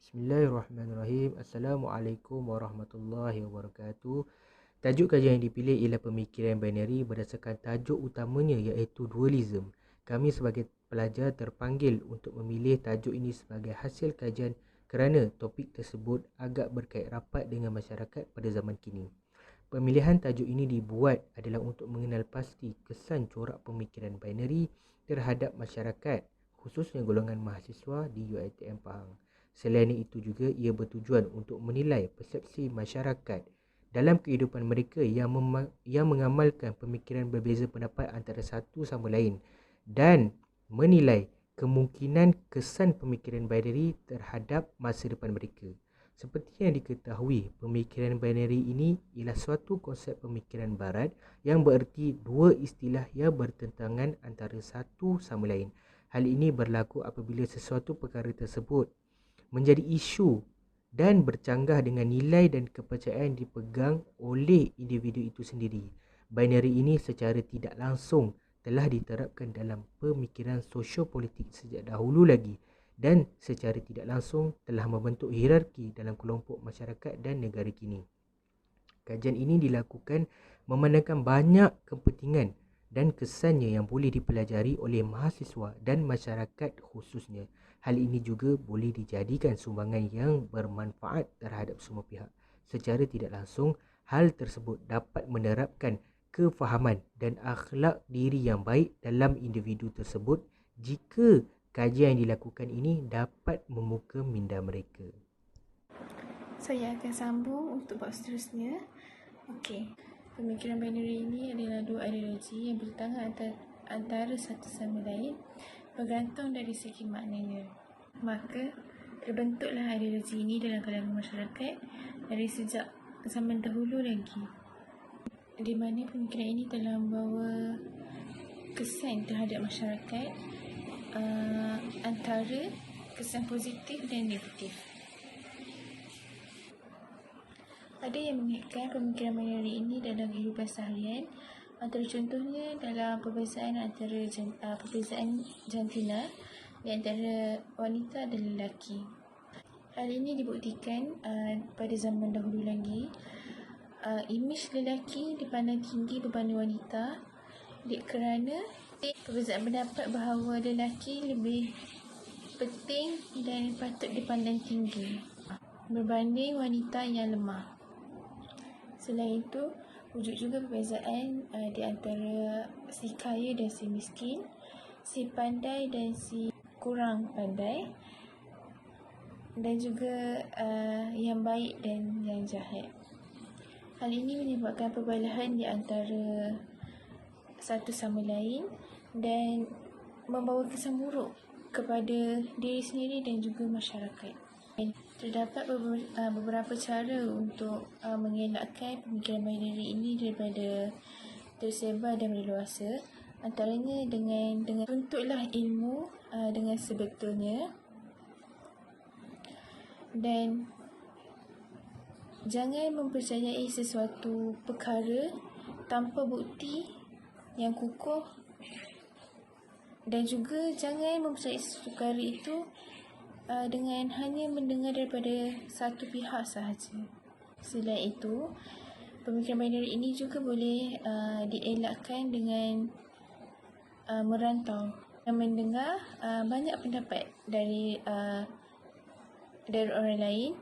Bismillahirrahmanirrahim. Assalamualaikum warahmatullahi wabarakatuh. Tajuk kajian yang dipilih ialah pemikiran binary berdasarkan tajuk utamanya iaitu dualism. Kami sebagai pelajar terpanggil untuk memilih tajuk ini sebagai hasil kajian kerana topik tersebut agak berkait rapat dengan masyarakat pada zaman kini. Pemilihan tajuk ini dibuat adalah untuk mengenal pasti kesan corak pemikiran binary terhadap masyarakat, khususnya golongan mahasiswa di UiTM Pahang. Selain itu juga ia bertujuan untuk menilai persepsi masyarakat dalam kehidupan mereka yang mengamalkan pemikiran berbeza pendapat antara satu sama lain dan menilai kemungkinan kesan pemikiran binary terhadap masa depan mereka. Seperti yang diketahui, pemikiran binary ini ialah suatu konsep pemikiran barat yang bererti dua istilah yang bertentangan antara satu sama lain. Hal ini berlaku apabila sesuatu perkara tersebut menjadi isu dan bercanggah dengan nilai dan kepercayaan dipegang oleh individu itu sendiri. Binary ini secara tidak langsung telah diterapkan dalam pemikiran sosiopolitik sejak dahulu lagi dan secara tidak langsung telah membentuk hierarki dalam kelompok masyarakat dan negara kini. Kajian ini dilakukan memandangkan banyak kepentingan dan kesannya yang boleh dipelajari oleh mahasiswa dan masyarakat khususnya. Hal ini juga boleh dijadikan sumbangan yang bermanfaat terhadap semua pihak. Secara tidak langsung, hal tersebut dapat menerapkan kefahaman dan akhlak diri yang baik dalam individu tersebut jika kajian yang dilakukan ini dapat membuka minda mereka. Saya akan sambung untuk bab seterusnya. Okey. Pemikiran binary ini adalah dua ideologi yang bertentangan antara satu sama lain bergantung dari segi maknanya. Maka terbentuklah ideologi ini dalam kalangan masyarakat dari sejak zaman dahulu lagi, di mana pemikiran ini telah membawa kesan terhadap masyarakat antara kesan positif dan negatif. Ada yang mengaitkan pemikiran binary ini dalam kehidupan seharian, antara contohnya dalam perbezaan antara perbezaan jantina di antara wanita dan lelaki. Hal ini dibuktikan pada zaman dahulu lagi, imej lelaki dipandang tinggi berbanding wanita kerana perbezaan pendapat bahawa lelaki lebih penting dan patut dipandang tinggi berbanding wanita yang lemah. Selain itu, wujud juga perbezaan di antara si kaya dan si miskin, si pandai dan si kurang pandai, dan juga yang baik dan yang jahat. Hal ini menyebabkan perbalahan di antara satu sama lain dan membawa kesan buruk kepada diri sendiri dan juga masyarakat. Terdapat beberapa cara untuk mengelakkan pemikiran binary ini daripada tersebar dan berleluasa. Antaranya dengan tuntutlah ilmu dengan sebetulnya, dan jangan mempercayai sesuatu perkara tanpa bukti yang kukuh, dan juga jangan mempercayai sesuatu perkara itu dengan hanya mendengar daripada satu pihak sahaja. Selain itu, pemikiran binary ini juga boleh dielakkan dengan merantau dan mendengar banyak pendapat dari orang lain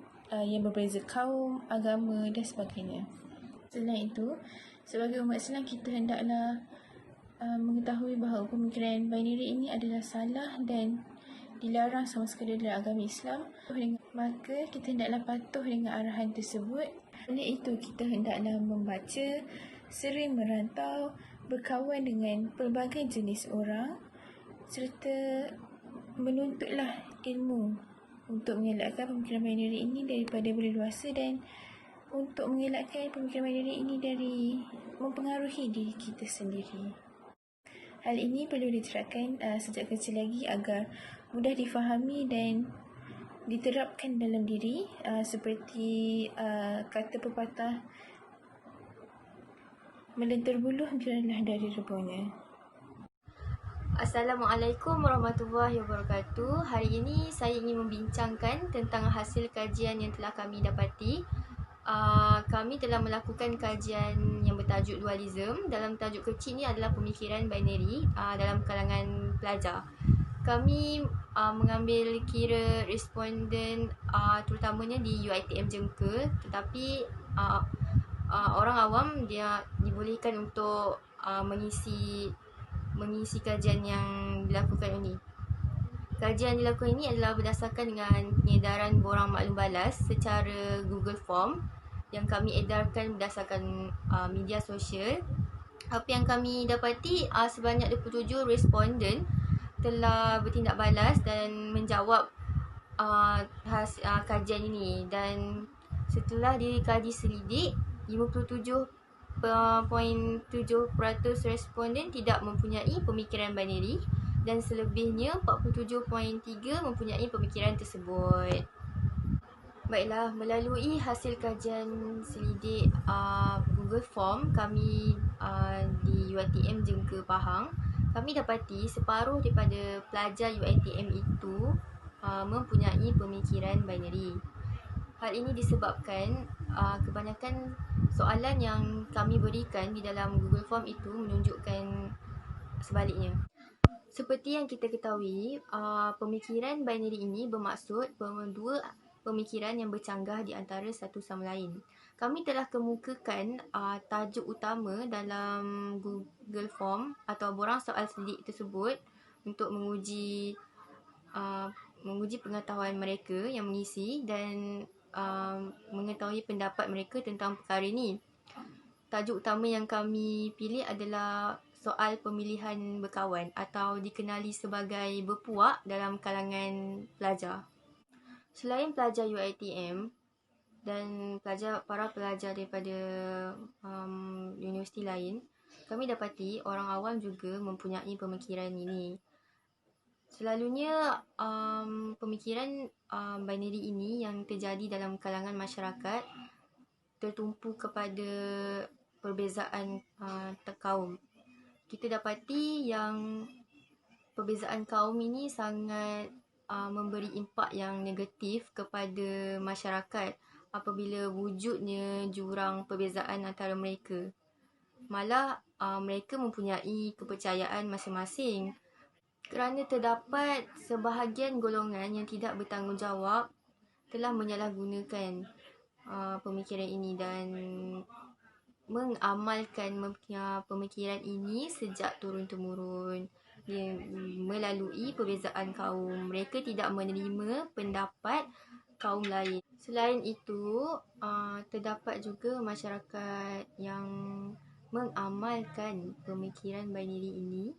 yang berbeza kaum, agama dan sebagainya. Selain itu, sebagai umat Islam, kita hendaklah mengetahui bahawa pemikiran binary ini adalah salah dan dilarang sama sekali dalam agama Islam. Maka kita hendaklah patuh dengan arahan tersebut. Oleh itu, kita hendaklah membaca, sering merantau, berkawan dengan pelbagai jenis orang serta menuntutlah ilmu untuk mengelakkan pemikiran binary ini daripada berleluasa dan untuk mengelakkan pemikiran binary ini dari mempengaruhi diri kita sendiri. Hal ini perlu diterapkan sejak kecil lagi agar mudah difahami dan diterapkan dalam diri, seperti kata pepatah, melentur buluh biarlah dari rebuhnya. Assalamualaikum warahmatullahi wabarakatuh. Hari ini saya ingin membincangkan tentang hasil kajian yang telah kami dapati. Kami telah melakukan kajian yang bertajuk dualism. Dalam tajuk kecil ni adalah pemikiran binary dalam kalangan pelajar. Kami mengambil kira responden terutamanya di UiTM Jengka, tetapi orang awam dia dibolehkan untuk mengisi kajian yang dilakukan ini. Kajian yang dilakukan ini adalah berdasarkan dengan pengedaran borang maklum balas secara Google Form yang kami edarkan berdasarkan media sosial. Apa yang kami dapati, sebanyak 27 responden telah bertindak balas dan menjawab kajian ini, dan setelah dikaji selidik, 57.7% responden tidak mempunyai pemikiran binary dan selebihnya 47.3% mempunyai pemikiran tersebut. Baiklah, melalui hasil kajian selidik Google Form kami di UiTM Jengka Pahang, kami dapati separuh daripada pelajar UiTM itu mempunyai pemikiran binary. Hal ini disebabkan kebanyakan soalan yang kami berikan di dalam Google Form itu menunjukkan sebaliknya. Seperti yang kita ketahui, pemikiran binary ini bermaksud dua pemikiran yang bercanggah di antara satu sama lain. Kami telah kemukakan tajuk utama dalam Google Form atau borang soal selidik tersebut untuk menguji pengetahuan mereka yang mengisi dan mengetahui pendapat mereka tentang perkara ini. Tajuk utama yang kami pilih adalah soal pemilihan berkawan atau dikenali sebagai berpuak dalam kalangan pelajar. Selain pelajar UiTM dan para pelajar daripada universiti lain, kami dapati orang awam juga mempunyai pemikiran ini. Selalunya pemikiran binary ini yang terjadi dalam kalangan masyarakat tertumpu kepada perbezaan kaum. Kita dapati yang perbezaan kaum ini sangat memberi impak yang negatif kepada masyarakat apabila wujudnya jurang perbezaan antara mereka. Malah mereka mempunyai kepercayaan masing-masing. Kerana terdapat sebahagian golongan yang tidak bertanggungjawab telah menyalahgunakan pemikiran ini dan mengamalkan pemikiran ini sejak turun-temurun melalui perbezaan kaum. Mereka tidak menerima pendapat kaum lain. Selain itu, terdapat juga masyarakat yang mengamalkan pemikiran binary ini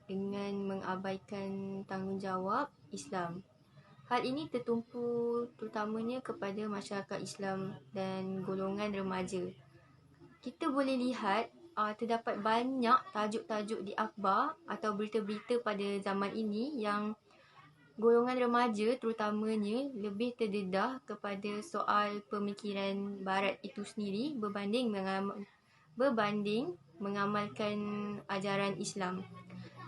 dengan mengabaikan tanggungjawab Islam. Hal ini tertumpu terutamanya kepada masyarakat Islam dan golongan remaja. Kita boleh lihat terdapat banyak tajuk-tajuk di akhbar atau berita-berita pada zaman ini yang golongan remaja terutamanya lebih terdedah kepada soal pemikiran barat itu sendiri berbanding mengamalkan ajaran Islam.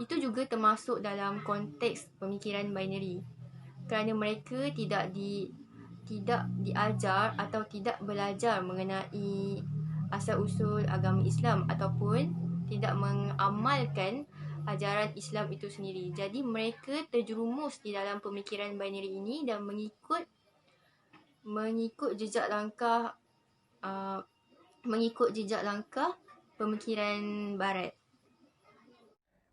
Itu juga termasuk dalam konteks pemikiran binary. Kerana mereka tidak diajar atau tidak belajar mengenai asal-usul agama Islam ataupun tidak mengamalkan ajaran Islam itu sendiri. Jadi mereka terjerumus di dalam pemikiran binary ini dan mengikut jejak langkah pemikiran barat.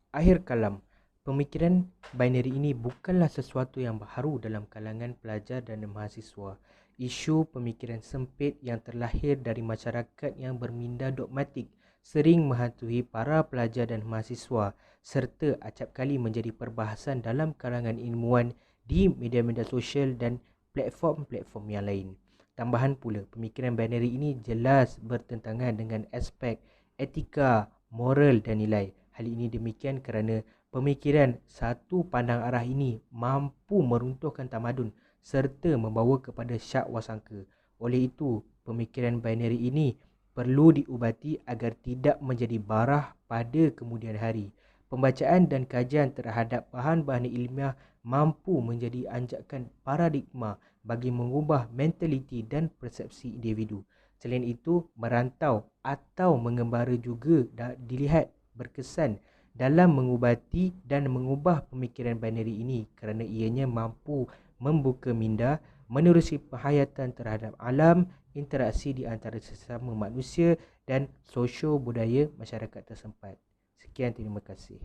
Akhir kalam, pemikiran binary ini bukanlah sesuatu yang baru dalam kalangan pelajar dan mahasiswa. Isu pemikiran sempit yang terlahir dari masyarakat yang berminda dogmatik sering menghantui para pelajar dan mahasiswa serta acap kali menjadi perbahasan dalam kalangan ilmuwan di media-media sosial dan platform-platform yang lain. Tambahan pula, pemikiran binary ini jelas bertentangan dengan aspek etika, moral dan nilai. Hal ini demikian kerana pemikiran satu pandang arah ini mampu meruntuhkan tamadun serta membawa kepada syak wasangka. Oleh itu, pemikiran binary ini perlu diubati agar tidak menjadi barah pada kemudian hari. Pembacaan dan kajian terhadap bahan-bahan ilmiah mampu menjadi anjakan paradigma bagi mengubah mentaliti dan persepsi individu. Selain itu, merantau atau mengembara juga dilihat berkesan dalam mengubati dan mengubah pemikiran binari ini kerana ianya mampu membuka minda, menerusi penghayatan terhadap alam, interaksi di antara sesama manusia dan sosio budaya masyarakat tersempat. Sekian, terima kasih.